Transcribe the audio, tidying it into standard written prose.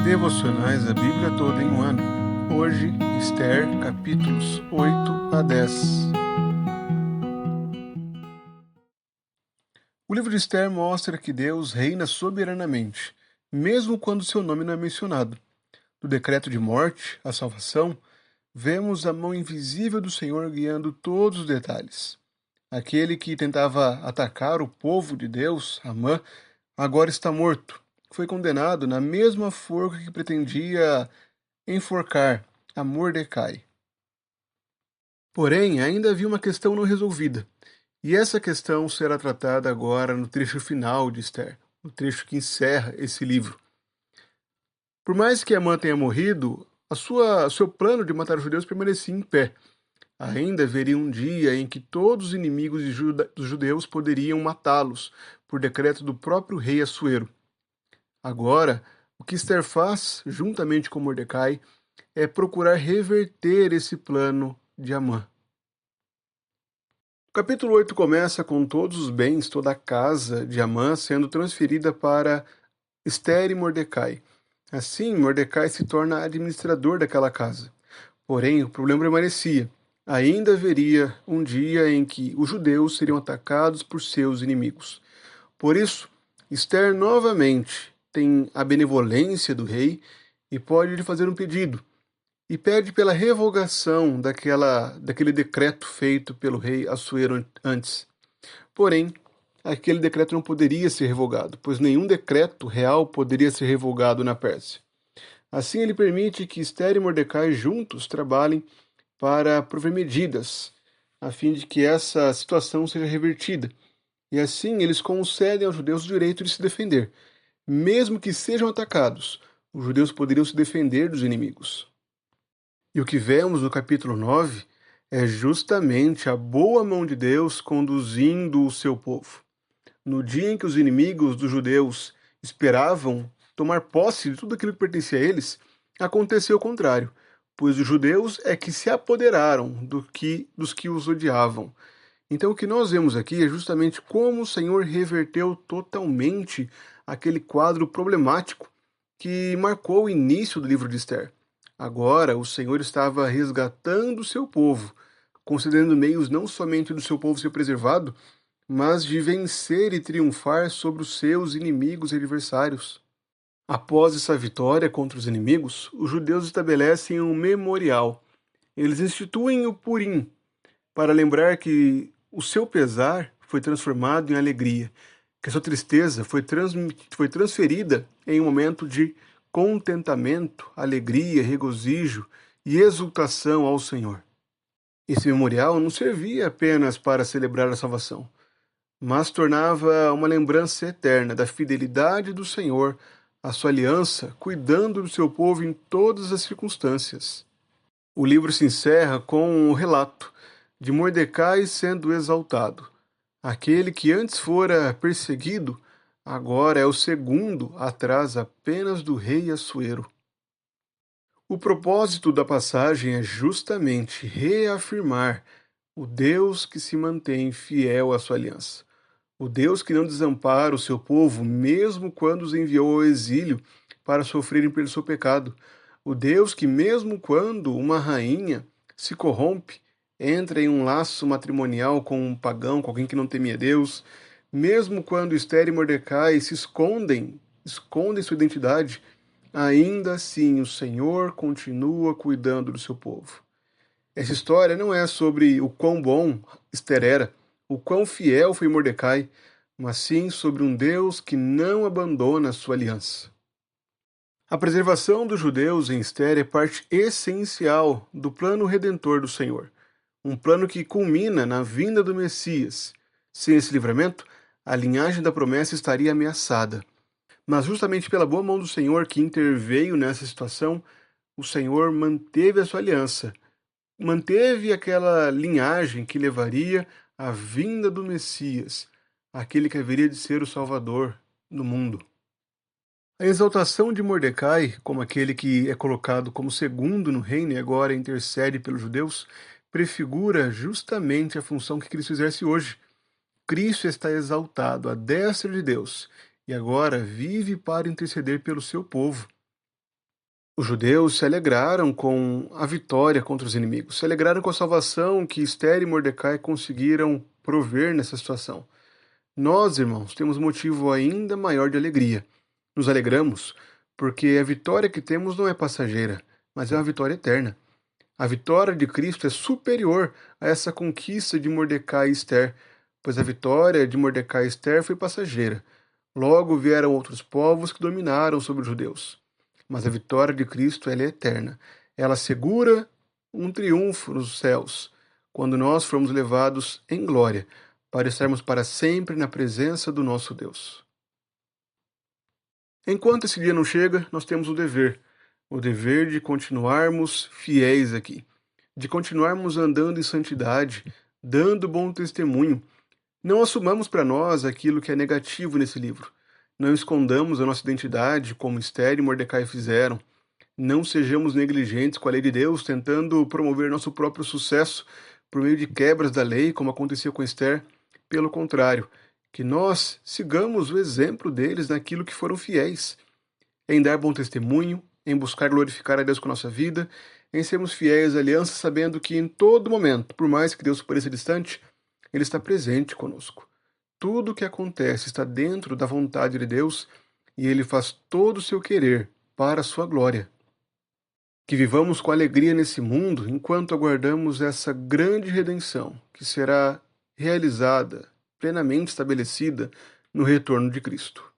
Devocionais da Bíblia toda em um ano. Hoje, Esther, capítulos 8 a 10. O livro de Esther mostra que Deus reina soberanamente, mesmo quando seu nome não é mencionado. Do decreto de morte à salvação, vemos a mão invisível do Senhor guiando todos os detalhes. Aquele que tentava atacar o povo de Deus, Amã, agora está morto. Foi condenado na mesma forca que pretendia enforcar a Mordecai. Porém, ainda havia uma questão não resolvida, e essa questão será tratada agora no trecho final de Esther, no trecho que encerra esse livro. Por mais que Amã tenha morrido, seu plano de matar os judeus permanecia em pé. Ainda haveria um dia em que todos os inimigos dos judeus poderiam matá-los, por decreto do próprio rei Assuero. Agora, o que Esther faz, juntamente com Mordecai, é procurar reverter esse plano de Amã. O capítulo 8 começa com todos os bens, toda a casa de Amã sendo transferida para Esther e Mordecai. Assim, Mordecai se torna administrador daquela casa. Porém, o problema permanecia. Ainda haveria um dia em que os judeus seriam atacados por seus inimigos. Por isso, Esther novamente tem a benevolência do rei e pode lhe fazer um pedido. E pede pela revogação daquele decreto feito pelo rei Assuero antes. Porém, aquele decreto não poderia ser revogado, pois nenhum decreto real poderia ser revogado na Pérsia. Assim, ele permite que Esther e Mordecai juntos trabalhem para prover medidas, a fim de que essa situação seja revertida. E assim, eles concedem aos judeus o direito de se defender. Mesmo que sejam atacados, os judeus poderiam se defender dos inimigos. E o que vemos no capítulo 9 é justamente a boa mão de Deus conduzindo o seu povo. No dia em que os inimigos dos judeus esperavam tomar posse de tudo aquilo que pertencia a eles, aconteceu o contrário, pois os judeus é que se apoderaram dos que os odiavam. Então o que nós vemos aqui é justamente como o Senhor reverteu totalmente aquele quadro problemático que marcou o início do livro de Esther. Agora o Senhor estava resgatando o seu povo, concedendo meios não somente do seu povo ser preservado, mas de vencer e triunfar sobre os seus inimigos e adversários. Após essa vitória contra os inimigos, os judeus estabelecem um memorial. Eles instituem o Purim, para lembrar que o seu pesar foi transformado em alegria, que a sua tristeza foi transferida em um momento de contentamento, alegria, regozijo e exultação ao Senhor. Esse memorial não servia apenas para celebrar a salvação, mas tornava uma lembrança eterna da fidelidade do Senhor à sua aliança, cuidando do seu povo em todas as circunstâncias. O livro se encerra com o relato de Mordecai sendo exaltado. Aquele que antes fora perseguido, agora é o segundo atrás apenas do rei Assuero. O propósito da passagem é justamente reafirmar o Deus que se mantém fiel à sua aliança. O Deus que não desampara o seu povo, mesmo quando os enviou ao exílio para sofrerem pelo seu pecado. O Deus que, mesmo quando uma rainha se corrompe, entra em um laço matrimonial com um pagão, com alguém que não temia Deus, mesmo quando Esther e Mordecai se escondem sua identidade, ainda assim o Senhor continua cuidando do seu povo. Essa história não é sobre o quão bom Esther era, o quão fiel foi Mordecai, mas sim sobre um Deus que não abandona a sua aliança. A preservação dos judeus em Esther é parte essencial do plano redentor do Senhor, um plano que culmina na vinda do Messias. Sem esse livramento, a linhagem da promessa estaria ameaçada. Mas justamente pela boa mão do Senhor que interveio nessa situação, o Senhor manteve a sua aliança, manteve aquela linhagem que levaria à vinda do Messias, aquele que haveria de ser o Salvador do mundo. A exaltação de Mordecai, como aquele que é colocado como segundo no reino e agora intercede pelos judeus, prefigura justamente a função que Cristo exerce hoje. Cristo está exaltado à destra de Deus e agora vive para interceder pelo seu povo. Os judeus se alegraram com a vitória contra os inimigos, se alegraram com a salvação que Esther e Mordecai conseguiram prover nessa situação. Nós, irmãos, temos motivo ainda maior de alegria. Nos alegramos porque a vitória que temos não é passageira, mas é uma vitória eterna. A vitória de Cristo é superior a essa conquista de Mordecai e Esther, pois a vitória de Mordecai e Esther foi passageira. Logo vieram outros povos que dominaram sobre os judeus. Mas a vitória de Cristo, ela é eterna. Ela assegura um triunfo nos céus, quando nós formos levados em glória, para estarmos para sempre na presença do nosso Deus. Enquanto esse dia não chega, nós temos o dever de continuarmos fiéis aqui, de continuarmos andando em santidade, dando bom testemunho. Não assumamos para nós aquilo que é negativo nesse livro. Não escondamos a nossa identidade, como Esther e Mordecai fizeram. Não sejamos negligentes com a lei de Deus, tentando promover nosso próprio sucesso por meio de quebras da lei, como aconteceu com Esther. Pelo contrário, que nós sigamos o exemplo deles naquilo que foram fiéis, em dar bom testemunho, em buscar glorificar a Deus com a nossa vida, em sermos fiéis à aliança, sabendo que em todo momento, por mais que Deus pareça distante, Ele está presente conosco. Tudo o que acontece está dentro da vontade de Deus e Ele faz todo o seu querer para a sua glória. Que vivamos com alegria nesse mundo enquanto aguardamos essa grande redenção que será realizada, plenamente estabelecida no retorno de Cristo.